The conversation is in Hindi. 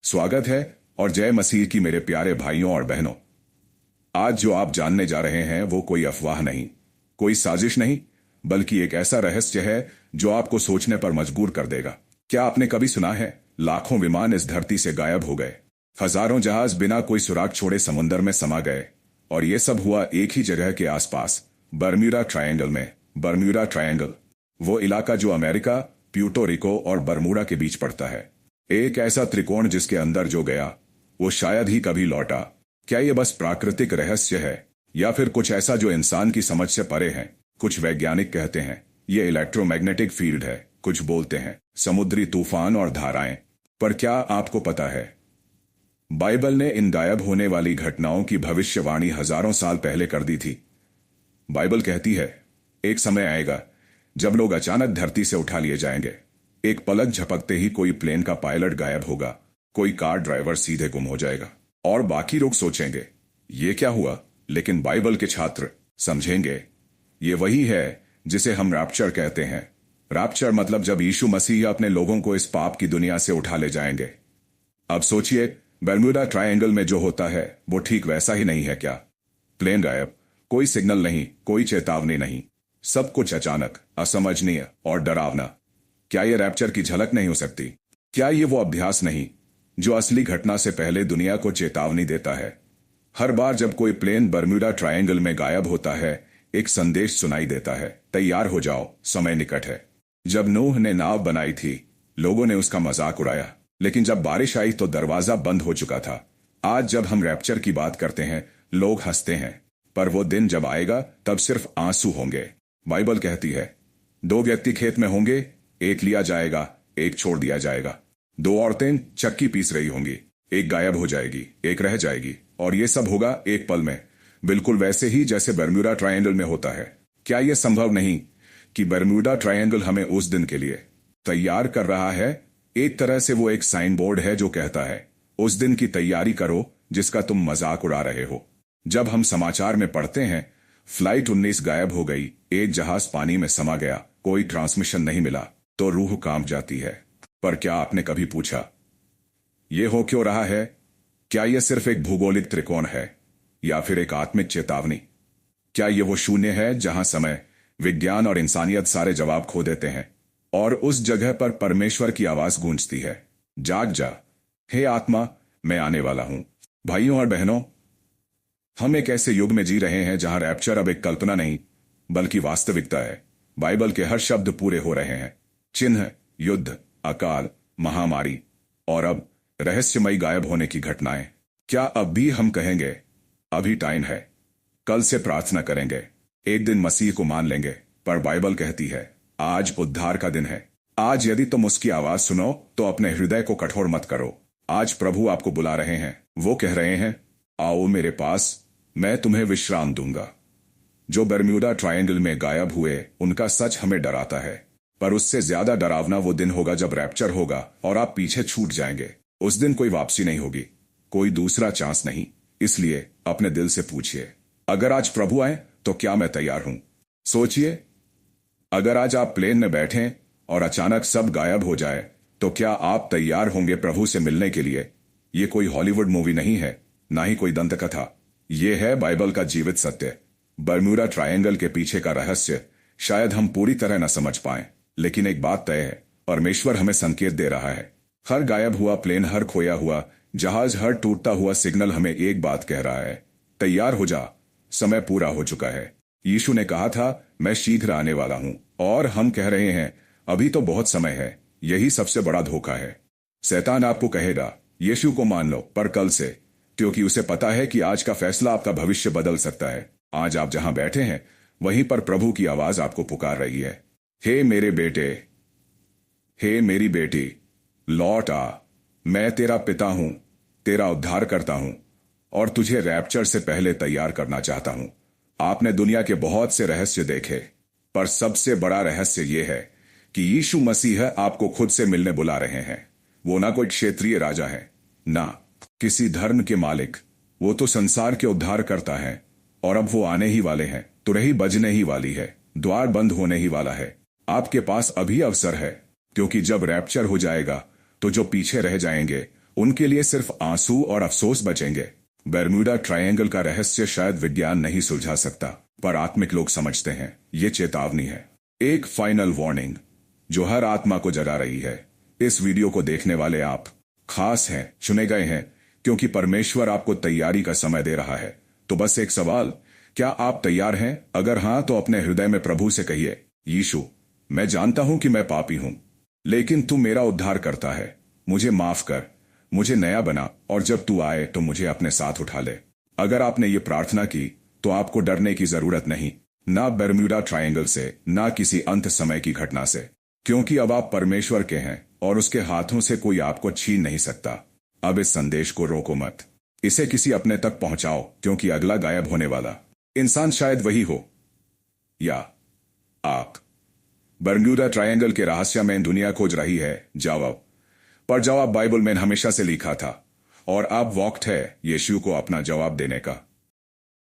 स्वागत है और जय मसीह की मेरे प्यारे भाइयों और बहनों। आज जो आप जानने जा रहे हैं वो कोई अफवाह नहीं, कोई साजिश नहीं, बल्कि एक ऐसा रहस्य है जो आपको सोचने पर मजबूर कर देगा। क्या आपने कभी सुना है लाखों विमान इस धरती से गायब हो गए, हजारों जहाज बिना कोई सुराग छोड़े समुद्र में समा गए, और ये सब हुआ एक ही जगह के आसपास, बर्म्यूडा ट्रायंगल में। बर्म्यूडा ट्रायंगल वो इलाका जो अमेरिका, प्यूर्टो रिको और बर्मुडा के बीच पड़ता है। एक ऐसा त्रिकोण जिसके अंदर जो गया वो शायद ही कभी लौटा। क्या ये बस प्राकृतिक रहस्य है या फिर कुछ ऐसा जो इंसान की समझ से परे है? कुछ वैज्ञानिक कहते हैं ये इलेक्ट्रोमैग्नेटिक फील्ड है, कुछ बोलते हैं समुद्री तूफान और धाराएं। पर क्या आपको पता है बाइबल ने इन गायब होने वाली घटनाओं की भविष्यवाणी हजारों साल पहले कर दी थी। बाइबल कहती है एक समय आएगा जब लोग अचानक धरती से उठा लिए जाएंगे। एक पलक झपकते ही कोई प्लेन का पायलट गायब होगा, कोई कार ड्राइवर सीधे गुम हो जाएगा और बाकी लोग सोचेंगे ये क्या हुआ। लेकिन बाइबल के छात्र समझेंगे ये वही है जिसे हम रैप्चर कहते हैं। रैप्चर मतलब जब यीशु मसीह अपने लोगों को इस पाप की दुनिया से उठा ले जाएंगे। अब सोचिए बर्म्यूडा ट्रायंगल में जो होता है वो ठीक वैसा ही नहीं है क्या? प्लेन गायब, कोई सिग्नल नहीं, कोई चेतावनी नहीं, सब कुछ अचानक, असमझनीय और डरावना। क्या ये रैप्चर की झलक नहीं हो सकती? क्या ये वो अभ्यास नहीं जो असली घटना से पहले दुनिया को चेतावनी देता है? हर बार जब कोई प्लेन बर्म्यूडा ट्रायंगल में गायब होता है एक संदेश सुनाई देता है, तैयार हो जाओ, समय निकट है। जब नूह ने नाव बनाई थी लोगों ने उसका मजाक उड़ाया, लेकिन जब बारिश आई तो दरवाजा बंद हो चुका था। आज जब हम रैप्चर की बात करते हैं लोग हंसते हैं, पर वो दिन जब आएगा तब सिर्फ आंसू होंगे। बाइबल कहती है 2 व्यक्ति खेत में होंगे, एक लिया जाएगा, एक छोड़ दिया जाएगा। 2 औरतें चक्की पीस रही होंगी, एक गायब हो जाएगी, एक रह जाएगी, और ये सब होगा एक पल में, बिल्कुल वैसे ही जैसे बर्म्यूडा ट्रायंगल में होता है। क्या यह संभव नहीं कि बर्म्यूडा ट्रायंगल हमें उस दिन के लिए तैयार कर रहा है? एक तरह से वो एक साइन बोर्ड है जो कहता है उस दिन की तैयारी करो जिसका तुम मजाक उड़ा रहे हो। जब हम समाचार में पढ़ते हैं फ्लाइट 19 गायब हो गई, एक जहाज पानी में समा गया, कोई ट्रांसमिशन नहीं मिला, तो रूह कांप जाती है। पर क्या आपने कभी पूछा ये हो क्यों रहा है? क्या यह सिर्फ एक भूगोलिक त्रिकोण है या फिर एक आत्मिक चेतावनी? क्या ये वो शून्य है जहां समय, विज्ञान और इंसानियत सारे जवाब खो देते हैं और उस जगह पर परमेश्वर की आवाज गूंजती है, जाग जा, हे आत्मा, मैं आने वाला हूं। भाइयों और बहनों, हम एक ऐसे युग में जी रहे हैं जहां रैप्चर अब एक कल्पना नहीं बल्कि वास्तविकता है। बाइबल के हर शब्द पूरे हो रहे हैं। चिन्ह, युद्ध, अकाल, महामारी और अब रहस्यमयी गायब होने की घटनाएं। क्या अब भी हम कहेंगे अभी टाइम है, कल से प्रार्थना करेंगे, एक दिन मसीह को मान लेंगे? पर बाइबल कहती है आज उद्धार का दिन है। आज यदि तुम उसकी आवाज सुनो तो अपने हृदय को कठोर मत करो। आज प्रभु आपको बुला रहे हैं। वो कह रहे हैं आओ मेरे पास, मैं तुम्हें विश्राम दूंगा। जो बर्म्यूडा ट्रायंगल में गायब हुए उनका सच हमें डराता है, पर उससे ज्यादा डरावना वो दिन होगा जब रैप्चर होगा और आप पीछे छूट जाएंगे। उस दिन कोई वापसी नहीं होगी, कोई दूसरा चांस नहीं। इसलिए अपने दिल से पूछिए अगर आज प्रभु आए तो क्या मैं तैयार हूं? सोचिए अगर आज आप प्लेन में बैठें और अचानक सब गायब हो जाए तो क्या आप तैयार होंगे प्रभु से मिलने के लिए? ये कोई हॉलीवुड मूवी नहीं है, ना ही कोई दंतकथा। ये है बाइबल का जीवित सत्य। बर्म्यूडा ट्रायंगल के पीछे का रहस्य शायद हम पूरी तरह न समझ पाएं, लेकिन एक बात तय है, परमेश्वर हमें संकेत दे रहा है। हर गायब हुआ प्लेन, हर खोया हुआ जहाज, हर टूटता हुआ सिग्नल हमें एक बात कह रहा है, तैयार हो जा, समय पूरा हो चुका है। यीशु ने कहा था मैं शीघ्र आने वाला हूं, और हम कह रहे हैं अभी तो बहुत समय है। यही सबसे बड़ा धोखा है। शैतान आपको कहेगा यीशु को मान लो, पर कल से, क्योंकि उसे पता है कि आज का फैसला आपका भविष्य बदल सकता है। आज आप जहां बैठे हैं वहीं पर प्रभु की आवाज आपको पुकार रही है, हे मेरे बेटे, हे मेरी बेटी, लौट आ, मैं तेरा पिता हूं, तेरा उद्धार करता हूं और तुझे रैप्चर से पहले तैयार करना चाहता हूं। आपने दुनिया के बहुत से रहस्य देखे, पर सबसे बड़ा रहस्य यह है कि यीशु मसीह आपको खुद से मिलने बुला रहे हैं। वो ना कोई क्षेत्रीय राजा है, ना किसी धर्म के मालिक, वो तो संसार के उद्धार करता है। और अब वो आने ही वाले हैं, तुरही बजने ही वाली है, द्वार बंद होने ही वाला है। आपके पास अभी अवसर है, क्योंकि जब रैप्चर हो जाएगा तो जो पीछे रह जाएंगे उनके लिए सिर्फ आंसू और अफसोस बचेंगे। बर्म्यूडा ट्रायंगल का रहस्य शायद विज्ञान नहीं सुलझा सकता, पर आत्मिक लोग समझते हैं। ये चेतावनी है, एक फाइनल वार्निंग जो हर आत्मा को जगा रही है। इस वीडियो को देखने वाले आप खास हैं, चुने गए हैं, क्योंकि परमेश्वर आपको तैयारी का समय दे रहा है। तो बस एक सवाल, क्या आप तैयार हैं? अगर हां, तो अपने हृदय में प्रभु से कहिए, यीशु, मैं जानता हूं कि मैं पापी हूं, लेकिन तू मेरा उद्धार करता है। मुझे माफ कर, मुझे नया बना, और जब तू आए तो मुझे अपने साथ उठा ले। अगर आपने ये प्रार्थना की तो आपको डरने की जरूरत नहीं, ना बर्म्यूडा ट्रायंगल से, ना किसी अंत समय की घटना से, क्योंकि अब आप परमेश्वर के हैं और उसके हाथों से कोई आपको छीन नहीं सकता। अब इस संदेश को रोको मत, इसे किसी अपने तक पहुंचाओ, क्योंकि अगला गायब होने वाला इंसान शायद वही हो, या आप। बर्म्यूडा ट्रायंगल के रहस्य में दुनिया खोज रही है जवाब, पर जवाब बाइबल में हमेशा से लिखा था, और अब वक्त है यीशु को अपना जवाब देने का।